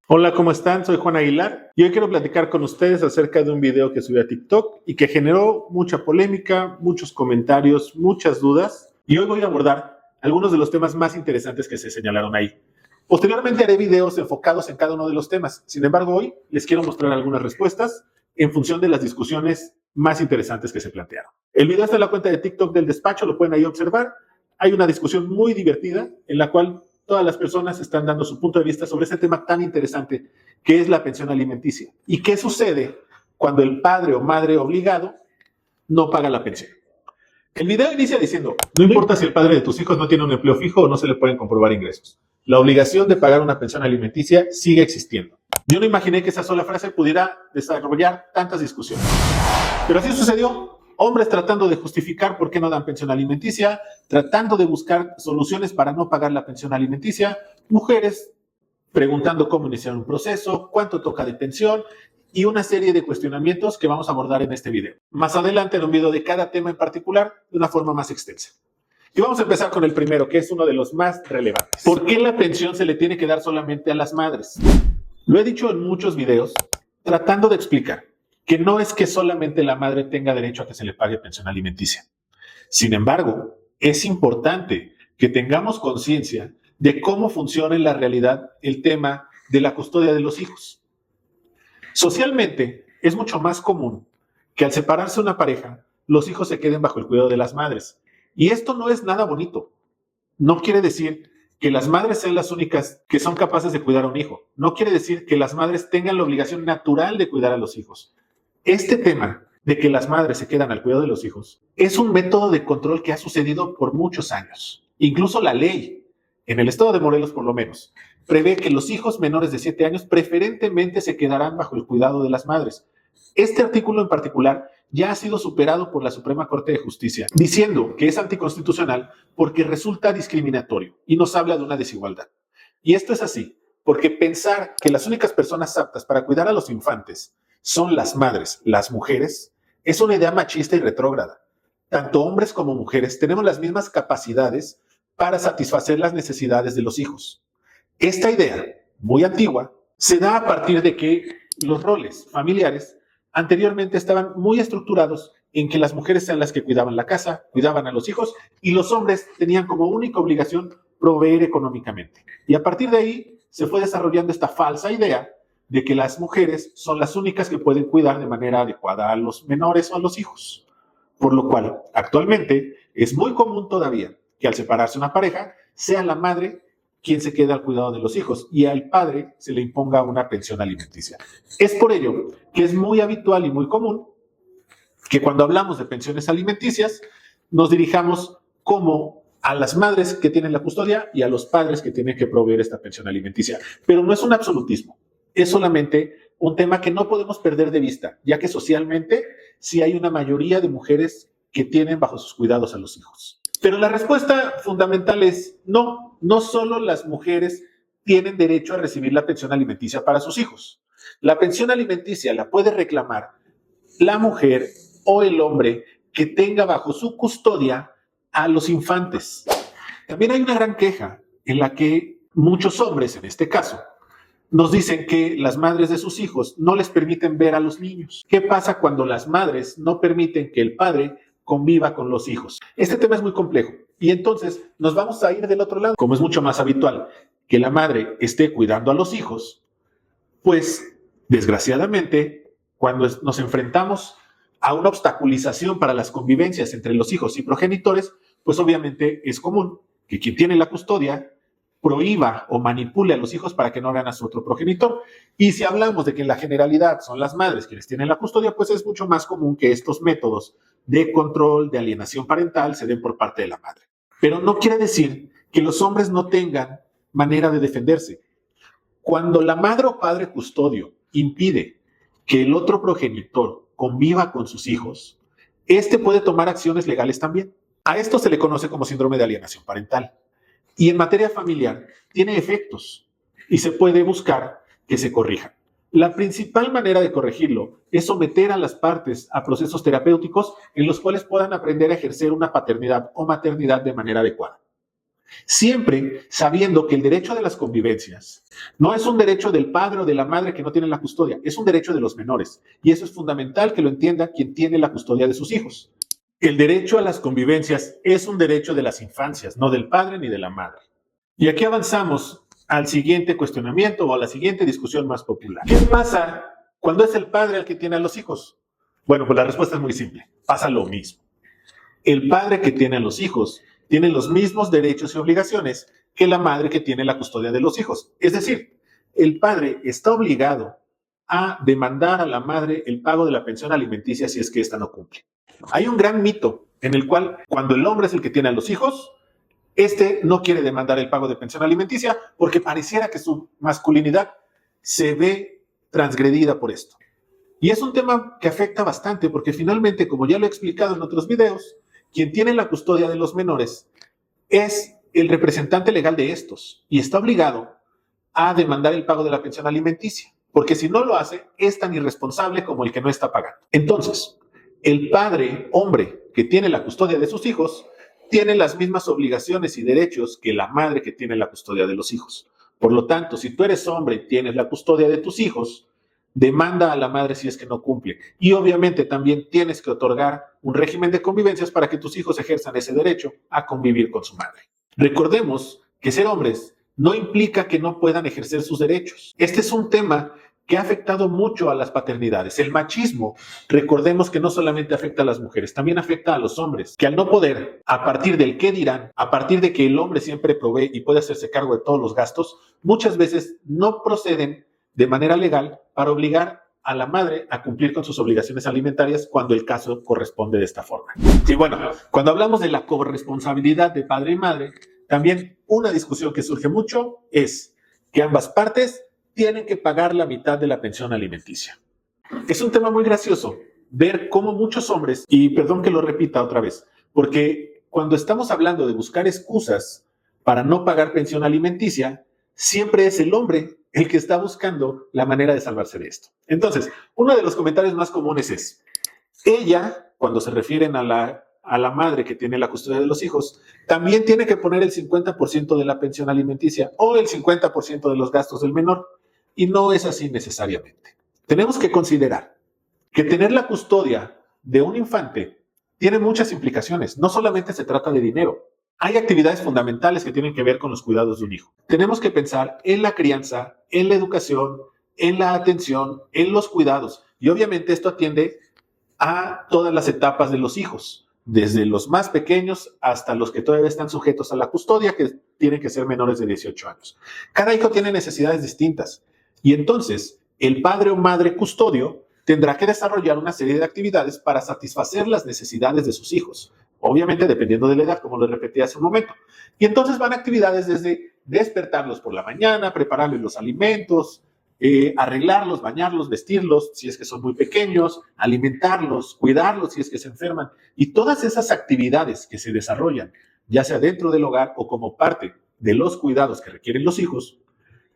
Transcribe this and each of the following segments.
Hola, ¿cómo están? Soy Juan Aguilar y hoy quiero platicar con ustedes acerca de un video que subí a TikTok y que generó mucha polémica, muchos comentarios, muchas dudas, y hoy voy a abordar algunos de los temas más interesantes que se señalaron ahí. Posteriormente haré videos enfocados en cada uno de los temas. Sin embargo, hoy les quiero mostrar algunas respuestas en función de las discusiones más interesantes que se plantearon. El video está en la cuenta de TikTok del despacho, lo pueden ahí observar. Hay una discusión muy divertida en la cual todas las personas están dando su punto de vista sobre este tema tan interesante que es la pensión alimenticia. ¿Y qué sucede cuando el padre o madre obligado no paga la pensión? El video inicia diciendo, no importa si el padre de tus hijos no tiene un empleo fijo o no se le pueden comprobar ingresos. La obligación de pagar una pensión alimenticia sigue existiendo. Yo no imaginé que esa sola frase pudiera desarrollar tantas discusiones. Pero así sucedió. Hombres tratando de justificar por qué no dan pensión alimenticia, tratando de buscar soluciones para no pagar la pensión alimenticia, mujeres preguntando cómo iniciar un proceso, cuánto toca de pensión y una serie de cuestionamientos que vamos a abordar en este video. Más adelante en un video de cada tema en particular de una forma más extensa. Y vamos a empezar con el primero, que es uno de los más relevantes. ¿Por qué la pensión se le tiene que dar solamente a las madres? Lo he dicho en muchos videos tratando de explicar que no es que solamente la madre tenga derecho a que se le pague pensión alimenticia. Sin embargo, es importante que tengamos conciencia de cómo funciona en la realidad el tema de la custodia de los hijos. Socialmente, es mucho más común que al separarse una pareja, los hijos se queden bajo el cuidado de las madres. Y esto no es nada bonito. No quiere decir que las madres sean las únicas que son capaces de cuidar a un hijo. No quiere decir que las madres tengan la obligación natural de cuidar a los hijos. Este tema de que las madres se quedan al cuidado de los hijos es un método de control que ha sucedido por muchos años. Incluso la ley, en el estado de Morelos por lo menos, prevé que los hijos menores de 7 años preferentemente se quedarán bajo el cuidado de las madres. Este artículo en particular ya ha sido superado por la Suprema Corte de Justicia, diciendo que es anticonstitucional porque resulta discriminatorio y nos habla de una desigualdad. Y esto es así, porque pensar que las únicas personas aptas para cuidar a los infantes son las madres, las mujeres, es una idea machista y retrógrada. Tanto hombres como mujeres tenemos las mismas capacidades para satisfacer las necesidades de los hijos. Esta idea, muy antigua, se da a partir de que los roles familiares anteriormente estaban muy estructurados en que las mujeres sean las que cuidaban la casa, cuidaban a los hijos, y los hombres tenían como única obligación proveer económicamente. Y a partir de ahí se fue desarrollando esta falsa idea de que las mujeres son las únicas que pueden cuidar de manera adecuada a los menores o a los hijos. Por lo cual, actualmente, es muy común todavía que al separarse una pareja, sea la madre quien se queda al cuidado de los hijos y al padre se le imponga una pensión alimenticia. Es por ello que es muy habitual y muy común que cuando hablamos de pensiones alimenticias nos dirijamos como a las madres que tienen la custodia y a los padres que tienen que proveer esta pensión alimenticia. Pero no es un absolutismo. Es solamente un tema que no podemos perder de vista, ya que socialmente sí hay una mayoría de mujeres que tienen bajo sus cuidados a los hijos. Pero la respuesta fundamental es no, no solo las mujeres tienen derecho a recibir la pensión alimenticia para sus hijos. La pensión alimenticia la puede reclamar la mujer o el hombre que tenga bajo su custodia a los infantes. También hay una gran queja en la que muchos hombres, en este caso, nos dicen que las madres de sus hijos no les permiten ver a los niños. ¿Qué pasa cuando las madres no permiten que el padre conviva con los hijos? Este tema es muy complejo y entonces nos vamos a ir del otro lado. Como es mucho más habitual que la madre esté cuidando a los hijos, pues desgraciadamente cuando nos enfrentamos a una obstaculización para las convivencias entre los hijos y progenitores, pues obviamente es común que quien tiene la custodia prohíba o manipule a los hijos para que no hagan a su otro progenitor. Y si hablamos de que en la generalidad son las madres quienes tienen la custodia, pues es mucho más común que estos métodos de control, de alienación parental, se den por parte de la madre. Pero no quiere decir que los hombres no tengan manera de defenderse. Cuando la madre o padre custodio impide que el otro progenitor conviva con sus hijos, este puede tomar acciones legales también. A esto se le conoce como síndrome de alienación parental. Y en materia familiar tiene efectos y se puede buscar que se corrijan. La principal manera de corregirlo es someter a las partes a procesos terapéuticos en los cuales puedan aprender a ejercer una paternidad o maternidad de manera adecuada. Siempre sabiendo que el derecho de las convivencias no es un derecho del padre o de la madre que no tienen la custodia, es un derecho de los menores. Y eso es fundamental que lo entienda quien tiene la custodia de sus hijos. El derecho a las convivencias es un derecho de las infancias, no del padre ni de la madre. Y aquí avanzamos al siguiente cuestionamiento o a la siguiente discusión más popular. ¿Qué pasa cuando es el padre el que tiene a los hijos? Bueno, pues la respuesta es muy simple. Pasa lo mismo. El padre que tiene a los hijos tiene los mismos derechos y obligaciones que la madre que tiene la custodia de los hijos. Es decir, el padre está obligado a demandar a la madre el pago de la pensión alimenticia si es que ésta no cumple. Hay un gran mito en el cual cuando el hombre es el que tiene a los hijos, este no quiere demandar el pago de pensión alimenticia porque pareciera que su masculinidad se ve transgredida por esto. Y es un tema que afecta bastante porque finalmente, como ya lo he explicado en otros videos, quien tiene la custodia de los menores es el representante legal de estos y está obligado a demandar el pago de la pensión alimenticia, porque si no lo hace, es tan irresponsable como el que no está pagando. Entonces, el padre, hombre, que tiene la custodia de sus hijos, tiene las mismas obligaciones y derechos que la madre que tiene la custodia de los hijos. Por lo tanto, si tú eres hombre y tienes la custodia de tus hijos, demanda a la madre si es que no cumple. Y obviamente también tienes que otorgar un régimen de convivencias para que tus hijos ejerzan ese derecho a convivir con su madre. Recordemos que ser hombres no implica que no puedan ejercer sus derechos. Este es un tema que ha afectado mucho a las paternidades. El machismo, recordemos que no solamente afecta a las mujeres, también afecta a los hombres, que al no poder, a partir del qué dirán, a partir de que el hombre siempre provee y puede hacerse cargo de todos los gastos, muchas veces no proceden de manera legal para obligar a la madre a cumplir con sus obligaciones alimentarias cuando el caso corresponde de esta forma. Y bueno, cuando hablamos de la corresponsabilidad de padre y madre, también una discusión que surge mucho es que ambas partes tienen que pagar la mitad de la pensión alimenticia. Es un tema muy gracioso ver cómo muchos hombres, y perdón que lo repita otra vez, porque cuando estamos hablando de buscar excusas para no pagar pensión alimenticia, siempre es el hombre el que está buscando la manera de salvarse de esto. Entonces, uno de los comentarios más comunes es, ella, cuando se refieren a la madre que tiene la custodia de los hijos, también tiene que poner el 50% de la pensión alimenticia o el 50% de los gastos del menor. Y no es así necesariamente. Tenemos que considerar que tener la custodia de un infante tiene muchas implicaciones. No solamente se trata de dinero. Hay actividades fundamentales que tienen que ver con los cuidados de un hijo. Tenemos que pensar en la crianza, en la educación, en la atención, en los cuidados. Y obviamente esto atiende a todas las etapas de los hijos, desde los más pequeños hasta los que todavía están sujetos a la custodia, que tienen que ser menores de 18 años. Cada hijo tiene necesidades distintas y entonces el padre o madre custodio tendrá que desarrollar una serie de actividades para satisfacer las necesidades de sus hijos. Obviamente dependiendo de la edad, como les repetí hace un momento. Y entonces van actividades desde despertarlos por la mañana, prepararles los alimentos, arreglarlos, bañarlos, vestirlos si es que son muy pequeños, alimentarlos, cuidarlos si es que se enferman. Y todas esas actividades que se desarrollan, ya sea dentro del hogar o como parte de los cuidados que requieren los hijos,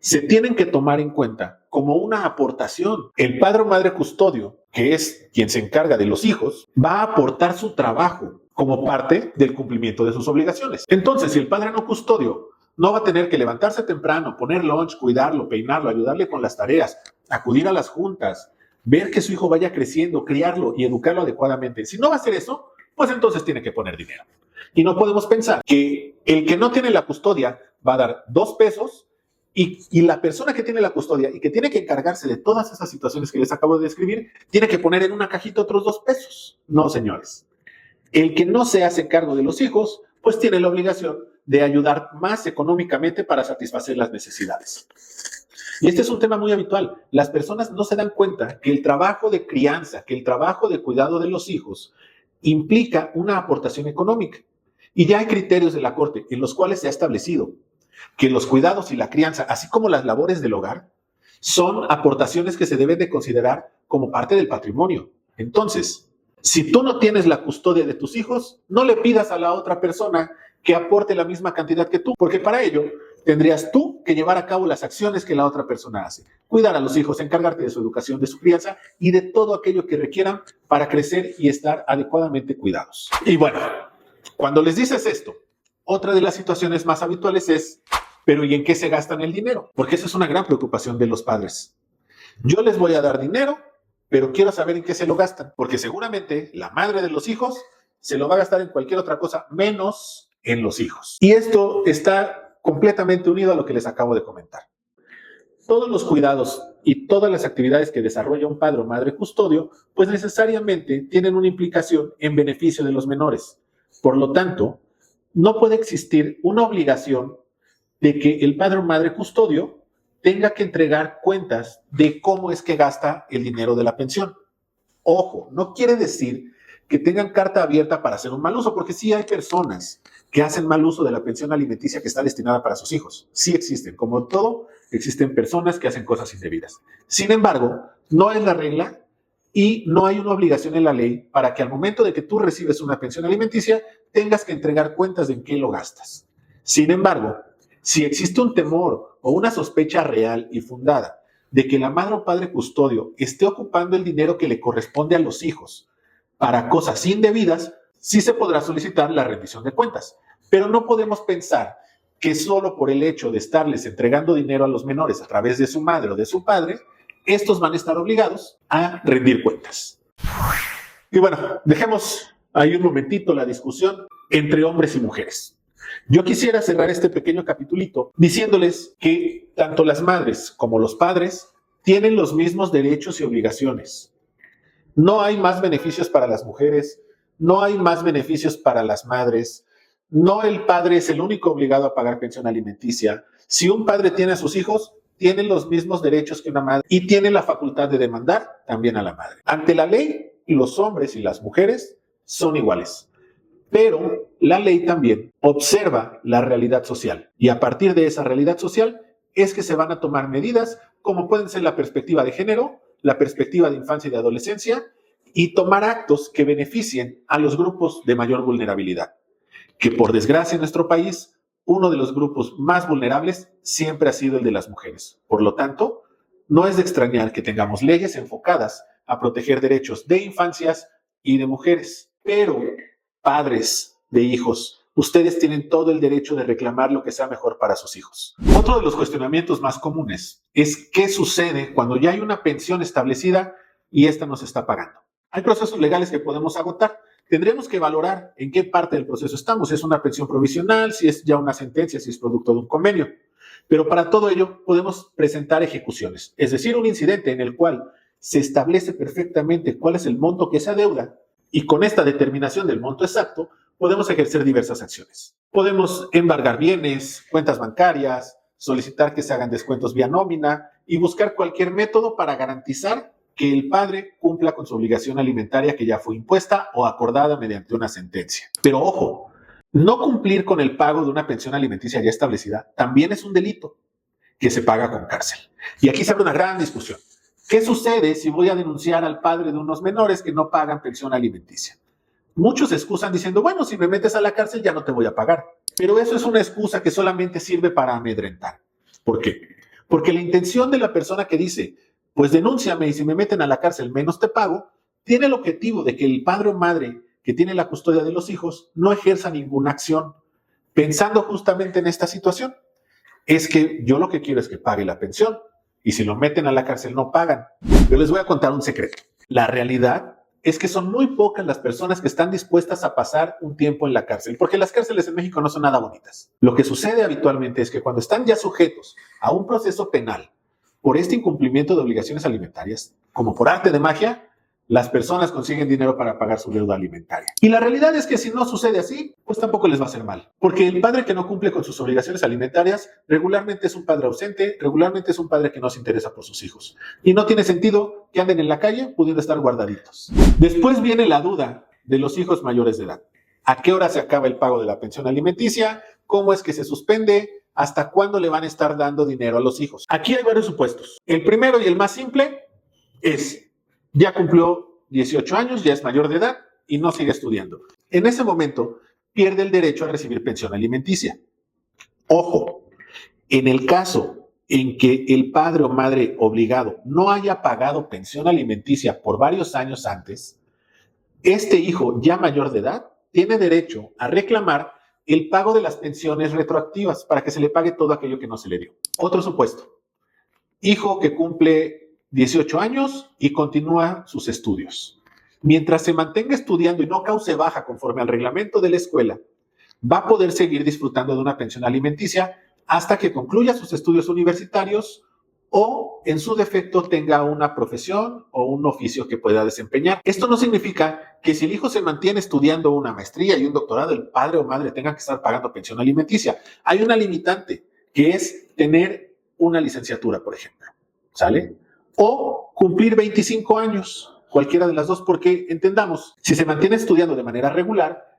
se tienen que tomar en cuenta como una aportación. El padre o madre custodio, que es quien se encarga de los hijos, va a aportar su trabajo como parte del cumplimiento de sus obligaciones. Entonces, si el padre no custodio no va a tener que levantarse temprano, poner lunch, cuidarlo, peinarlo, ayudarle con las tareas, acudir a las juntas, ver que su hijo vaya creciendo, criarlo y educarlo adecuadamente. Si no va a hacer eso, pues entonces tiene que poner dinero. Y no podemos pensar que el que no tiene la custodia va a dar 2 pesos y la persona que tiene la custodia y que tiene que encargarse de todas esas situaciones que les acabo de describir, tiene que poner en una cajita otros 2 pesos. No, señores. El que no se hace cargo de los hijos, pues tiene la obligación de ayudar más económicamente para satisfacer las necesidades. Y este es un tema muy habitual. Las personas no se dan cuenta que el trabajo de crianza, que el trabajo de cuidado de los hijos implica una aportación económica. Y ya hay criterios de la Corte en los cuales se ha establecido que los cuidados y la crianza, así como las labores del hogar, son aportaciones que se deben de considerar como parte del patrimonio. Entonces, si tú no tienes la custodia de tus hijos, no le pidas a la otra persona que aporte la misma cantidad que tú, porque para ello tendrías tú que llevar a cabo las acciones que la otra persona hace. Cuidar a los hijos, encargarte de su educación, de su crianza y de todo aquello que requieran para crecer y estar adecuadamente cuidados. Y bueno, cuando les dices esto, Otra de las situaciones más habituales es, pero ¿y en qué se gastan el dinero? Porque esa es una gran preocupación de los padres. Yo les voy a dar dinero, pero quiero saber en qué se lo gastan, porque seguramente la madre de los hijos se lo va a gastar en cualquier otra cosa, menos en los hijos. Y esto está completamente unido a lo que les acabo de comentar. Todos los cuidados y todas las actividades que desarrolla un padre o madre custodio, pues necesariamente tienen una implicación en beneficio de los menores. Por lo tanto, no puede existir una obligación de que el padre o madre custodio tenga que entregar cuentas de cómo es que gasta el dinero de la pensión. Ojo, no quiere decir que tengan carta abierta para hacer un mal uso, porque sí hay personas que hacen mal uso de la pensión alimenticia que está destinada para sus hijos. Sí existen, como todo, existen personas que hacen cosas indebidas. Sin embargo, no es la regla y no hay una obligación en la ley para que al momento de que tú recibes una pensión alimenticia tengas que entregar cuentas de en qué lo gastas. Sin embargo, si existe un temor o una sospecha real y fundada de que la madre o padre custodio esté ocupando el dinero que le corresponde a los hijos para cosas indebidas, sí se podrá solicitar la rendición de cuentas. Pero no podemos pensar que solo por el hecho de estarles entregando dinero a los menores a través de su madre o de su padre, estos van a estar obligados a rendir cuentas. Y bueno, dejemos ahí un momentito la discusión entre hombres y mujeres. Yo quisiera cerrar este pequeño capitulito diciéndoles que tanto las madres como los padres tienen los mismos derechos y obligaciones. No hay más beneficios para las mujeres, no hay más beneficios para las madres, no el padre es el único obligado a pagar pensión alimenticia. Si un padre tiene a sus hijos, tienen los mismos derechos que una madre y tiene la facultad de demandar también a la madre. Ante la ley, los hombres y las mujeres son iguales. Pero la ley también observa la realidad social y a partir de esa realidad social es que se van a tomar medidas como pueden ser la perspectiva de género, la perspectiva de infancia y de adolescencia y tomar actos que beneficien a los grupos de mayor vulnerabilidad, que por desgracia en nuestro país uno de los grupos más vulnerables siempre ha sido el de las mujeres. Por lo tanto, no es de extrañar que tengamos leyes enfocadas a proteger derechos de infancias y de mujeres, pero padres de hijos, ustedes tienen todo el derecho de reclamar lo que sea mejor para sus hijos. Otro de los cuestionamientos más comunes es qué sucede cuando ya hay una pensión establecida y esta no se está pagando. Hay procesos legales que podemos agotar. Tendremos que valorar en qué parte del proceso estamos, si es una pensión provisional, si es ya una sentencia, si es producto de un convenio. Pero para todo ello podemos presentar ejecuciones, es decir, un incidente en el cual se establece perfectamente cuál es el monto que se adeuda y con esta determinación del monto exacto podemos ejercer diversas acciones. Podemos embargar bienes, cuentas bancarias, solicitar que se hagan descuentos vía nómina y buscar cualquier método para garantizar que el padre cumpla con su obligación alimentaria que ya fue impuesta o acordada mediante una sentencia. Pero ojo, no cumplir con el pago de una pensión alimenticia ya establecida también es un delito que se paga con cárcel. Y aquí se abre una gran discusión. ¿Qué sucede si voy a denunciar al padre de unos menores que no pagan pensión alimenticia? Muchos se excusan diciendo, bueno, si me metes a la cárcel ya no te voy a pagar. Pero eso es una excusa que solamente sirve para amedrentar. ¿Por qué? Porque la intención de la persona que dice, pues denúnciame y si me meten a la cárcel menos te pago, tiene el objetivo de que el padre o madre que tiene la custodia de los hijos no ejerza ninguna acción, pensando justamente en esta situación. Es que yo lo que quiero es que pague la pensión y si lo meten a la cárcel no pagan. Yo les voy a contar un secreto. La realidad es que son muy pocas las personas que están dispuestas a pasar un tiempo en la cárcel, porque las cárceles en México no son nada bonitas. Lo que sucede habitualmente es que cuando están ya sujetos a un proceso penal por este incumplimiento de obligaciones alimentarias, como por arte de magia, las personas consiguen dinero para pagar su deuda alimentaria. Y la realidad es que si no sucede así, pues tampoco les va a hacer mal. Porque el padre que no cumple con sus obligaciones alimentarias regularmente es un padre ausente, regularmente es un padre que no se interesa por sus hijos. Y no tiene sentido que anden en la calle pudiendo estar guardaditos. Después viene la duda de los hijos mayores de edad. ¿A qué hora se acaba el pago de la pensión alimenticia? ¿Cómo es que se suspende? ¿Hasta cuándo le van a estar dando dinero a los hijos? Aquí hay varios supuestos. El primero y el más simple es: ya cumplió 18 años, ya es mayor de edad y no sigue estudiando. En ese momento pierde el derecho a recibir pensión alimenticia. Ojo, en el caso en que el padre o madre obligado no haya pagado pensión alimenticia por varios años antes, este hijo ya mayor de edad tiene derecho a reclamar el pago de las pensiones retroactivas para que se le pague todo aquello que no se le dio. Otro supuesto, hijo que cumple 18 años y continúa sus estudios. Mientras se mantenga estudiando y no cause baja conforme al reglamento de la escuela, va a poder seguir disfrutando de una pensión alimenticia hasta que concluya sus estudios universitarios o, en su defecto, tenga una profesión o un oficio que pueda desempeñar. Esto no significa que si el hijo se mantiene estudiando una maestría y un doctorado, el padre o madre tenga que estar pagando pensión alimenticia. Hay una limitante, que es tener una licenciatura, por ejemplo, ¿sale? O cumplir 25 años, cualquiera de las dos, porque entendamos, si se mantiene estudiando de manera regular,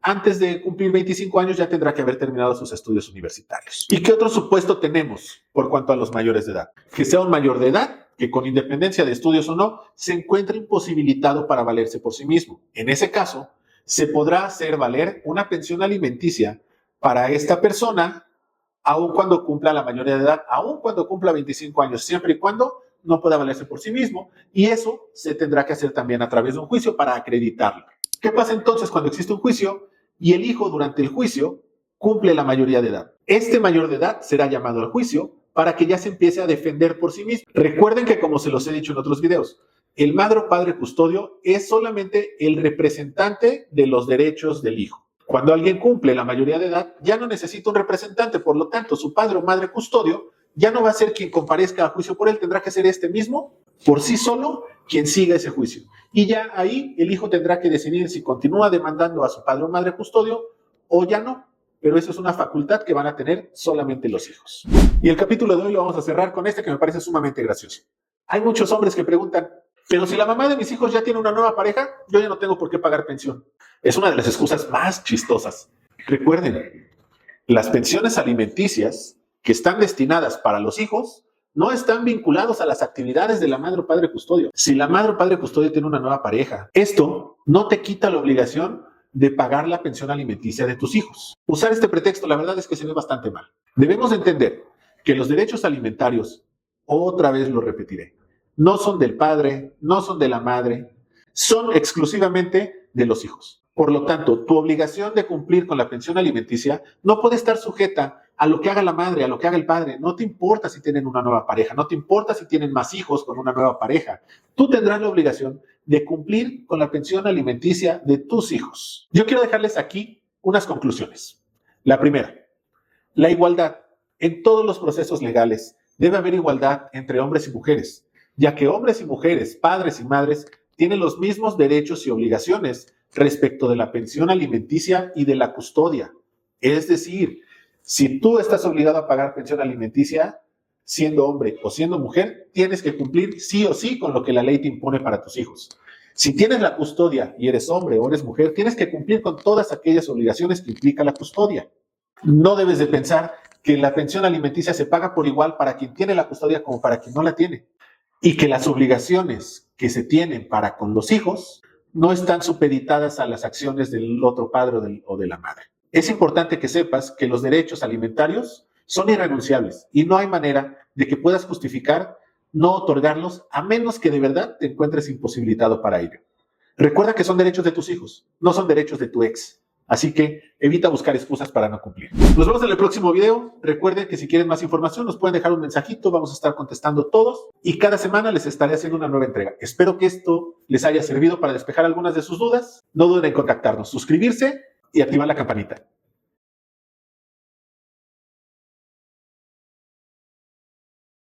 antes de cumplir 25 años ya tendrá que haber terminado sus estudios universitarios. ¿Y qué otro supuesto tenemos por cuanto a los mayores de edad? Que sea un mayor de edad que, con independencia de estudios o no, se encuentre imposibilitado para valerse por sí mismo. En ese caso, se podrá hacer valer una pensión alimenticia para esta persona aun cuando cumpla la mayoría de edad, aun cuando cumpla 25 años, siempre y cuando no pueda valerse por sí mismo, y eso se tendrá que hacer también a través de un juicio para acreditarlo. ¿Qué pasa entonces cuando existe un juicio y el hijo durante el juicio cumple la mayoría de edad? Este mayor de edad será llamado al juicio para que ya se empiece a defender por sí mismo. Recuerden que, como se los he dicho en otros videos, el madre o padre custodio es solamente el representante de los derechos del hijo. Cuando alguien cumple la mayoría de edad, ya no necesita un representante, por lo tanto, su padre o madre custodio ya no va a ser quien comparezca a juicio por él, tendrá que ser este mismo, por sí solo, quien siga ese juicio. Y ya ahí el hijo tendrá que decidir si continúa demandando a su padre o madre custodio o ya no. Pero eso es una facultad que van a tener solamente los hijos. Y el capítulo de hoy lo vamos a cerrar con este que me parece sumamente gracioso. Hay muchos hombres que preguntan, pero si la mamá de mis hijos ya tiene una nueva pareja, yo ya no tengo por qué pagar pensión. Es una de las excusas más chistosas. Recuerden, las pensiones alimenticias que están destinadas para los hijos no están vinculados a las actividades de la madre o padre custodio. Si la madre o padre custodio tiene una nueva pareja, esto no te quita la obligación de pagar la pensión alimenticia de tus hijos. Usar este pretexto, la verdad es que se ve bastante mal. Debemos entender que los derechos alimentarios, otra vez lo repetiré, no son del padre, no son de la madre, son exclusivamente de los hijos. Por lo tanto, tu obligación de cumplir con la pensión alimenticia no puede estar sujeta a lo que haga la madre, a lo que haga el padre. No te importa si tienen una nueva pareja, no te importa si tienen más hijos con una nueva pareja. Tú tendrás la obligación de cumplir con la pensión alimenticia de tus hijos. Yo quiero dejarles aquí unas conclusiones. La primera, la igualdad. En todos los procesos legales debe haber igualdad entre hombres y mujeres, ya que hombres y mujeres, padres y madres, tienen los mismos derechos y obligaciones respecto de la pensión alimenticia y de la custodia. Es decir, si tú estás obligado a pagar pensión alimenticia, siendo hombre o siendo mujer, tienes que cumplir sí o sí con lo que la ley te impone para tus hijos. Si tienes la custodia y eres hombre o eres mujer, tienes que cumplir con todas aquellas obligaciones que implica la custodia. No debes de pensar que la pensión alimenticia se paga por igual para quien tiene la custodia como para quien no la tiene. Y que las obligaciones que se tienen para con los hijos no están supeditadas a las acciones del otro padre o de la madre. Es importante que sepas que los derechos alimentarios son irrenunciables y no hay manera de que puedas justificar no otorgarlos a menos que de verdad te encuentres imposibilitado para ello. Recuerda que son derechos de tus hijos, no son derechos de tu ex. Así que evita buscar excusas para no cumplir. Nos vemos en el próximo video. Recuerden que si quieren más información nos pueden dejar un mensajito, vamos a estar contestando todos y cada semana les estaré haciendo una nueva entrega. Espero que esto les haya servido para despejar algunas de sus dudas. No duden en contactarnos, suscribirse y activar la campanita.